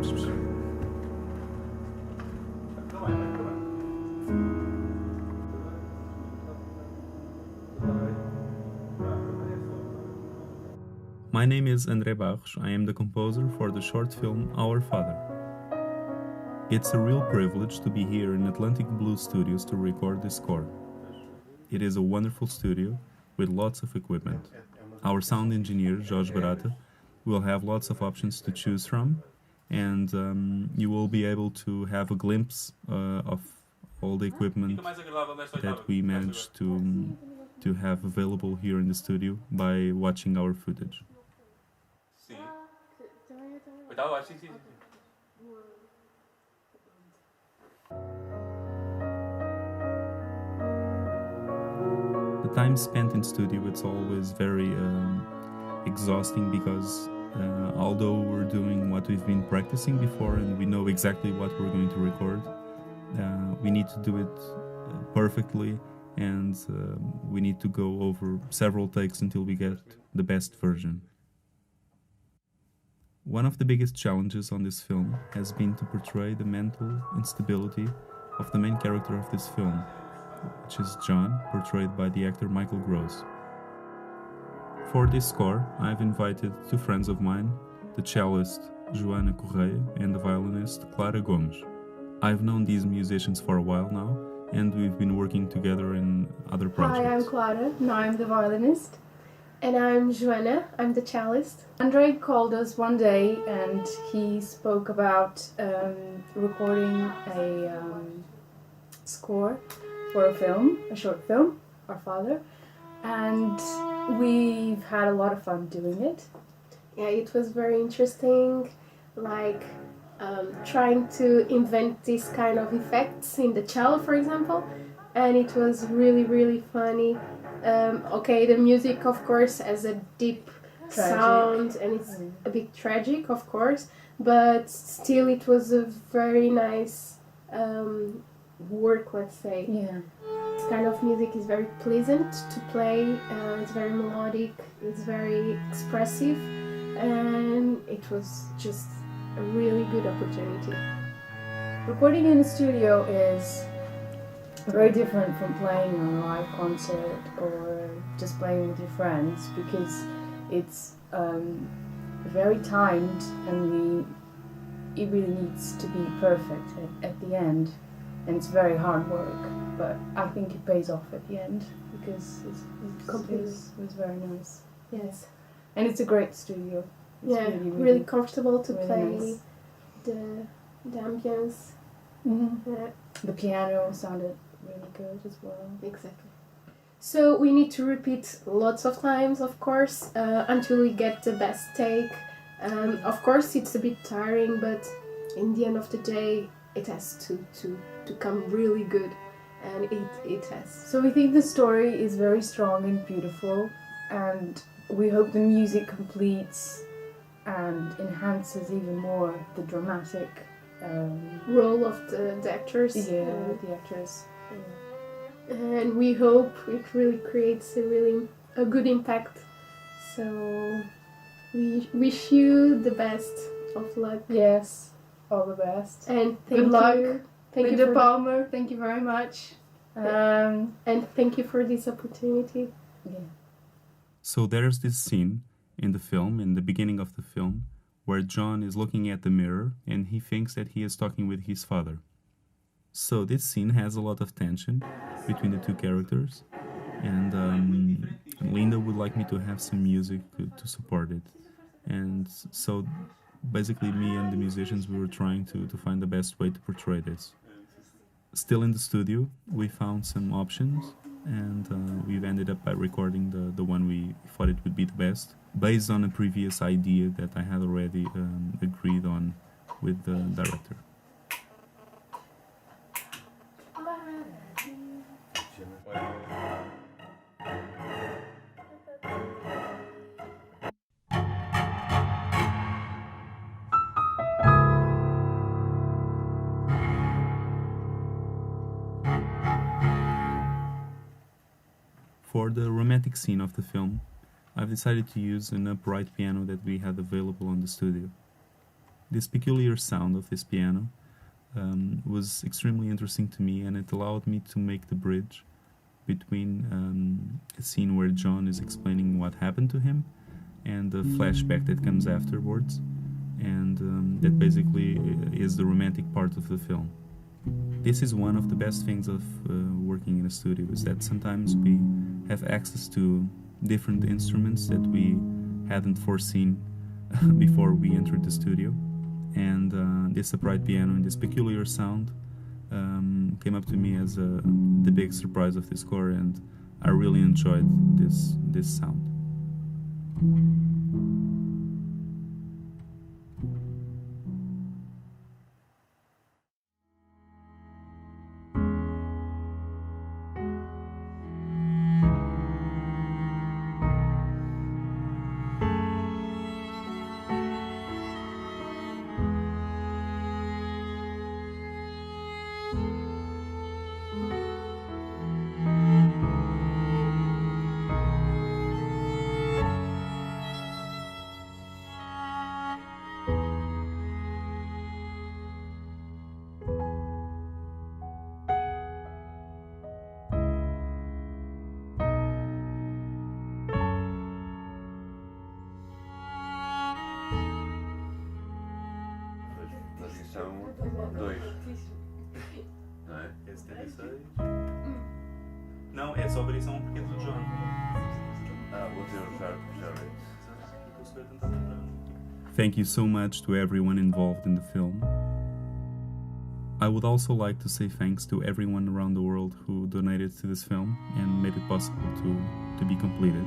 My name is André Barros. I am the composer for the short film Our Father. It's a real privilege to be here in Atlântico Blues Studios to record this score. It is a wonderful studio with lots of equipment. Our sound engineer, Jorge Barata, will have lots of options to choose from, and you will be able to have a glimpse of all the equipment that we managed to have available here in the studio by watching our footage. The time spent in studio, it's always very exhausting because although we're doing what we've been practicing before and we know exactly what we're going to record, we need to do it perfectly, and we need to go over several takes until we get the best version. One of the biggest challenges on this film has been to portray the mental instability of the main character of this film, which is John, portrayed by the actor Michael Gross. For this score, I've invited two friends of mine, the cellist Joana Correia and the violinist Clara Gomes. I've known these musicians for a while now, and we've been working together in other projects. Hi, I'm Clara, now I'm the violinist. And I'm Joana, I'm the cellist. André called us one day and he spoke about recording a score for a film, a short film, Our Father. And we've had a lot of fun doing it. Yeah, it was very interesting, like trying to invent these kind of effects in the cello, for example. And it was really, really funny. Okay, the music, of course, has a deep sound and it's a bit tragic, of course, but still it was a very nice work, let's say. Yeah. This kind of music is very pleasant to play, it's very melodic, it's very expressive, and it was just a really good opportunity. Recording in the studio is very different from playing on a live concert or just playing with your friends, because it's very timed and it really needs to be perfect at the end, and it's very hard work, but I think it pays off at the end because it was very nice. Yes. And it's a great studio. It's Yeah, really comfortable to really play nice. the ambience. Mm-hmm. Yeah. The piano sounded really good as well. Exactly. So we need to repeat lots of times, of course, until we get the best take. Of course, it's a bit tiring, but in the end of the day, it has to come really good, and it has. So we think the story is very strong and beautiful, and we hope the music completes and enhances even more the dramatic role of the actors. the actors. And we hope it really creates a good impact. So we wish you the best of luck. Yes, all the best. And Good luck Thank with you the Palmer. Thank you very much. and thank you for this opportunity. Yeah. So there's this scene in the film, in the beginning of the film, where John is looking at the mirror and he thinks that he is talking with his father. So this scene has a lot of tension between the two characters, and Linda would like me to have some music to support it. And so basically me and the musicians, we were trying to find the best way to portray this. Still in the studio, we found some options, and we've ended up by recording the one we thought it would be the best, based on a previous idea that I had already agreed on with the director. For the romantic scene of the film, I've decided to use an upright piano that we had available on the studio. This peculiar sound of this piano was extremely interesting to me, and it allowed me to make the bridge between a scene where John is explaining what happened to him and the flashback that comes afterwards, and that basically is the romantic part of the film. This is one of the best things of working in a studio, is that sometimes we have access to different instruments that we hadn't foreseen before we entered the studio, and this upright piano and this peculiar sound came up to me as the big surprise of the score, and I really enjoyed this sound. São dois, não é? É 76. Não, é só variação porque é do John. Vou ter os Arcos já. Thank you so much to everyone involved in the film. I would also like to say thanks to everyone around the world who donated to this film and made it possible to be completed.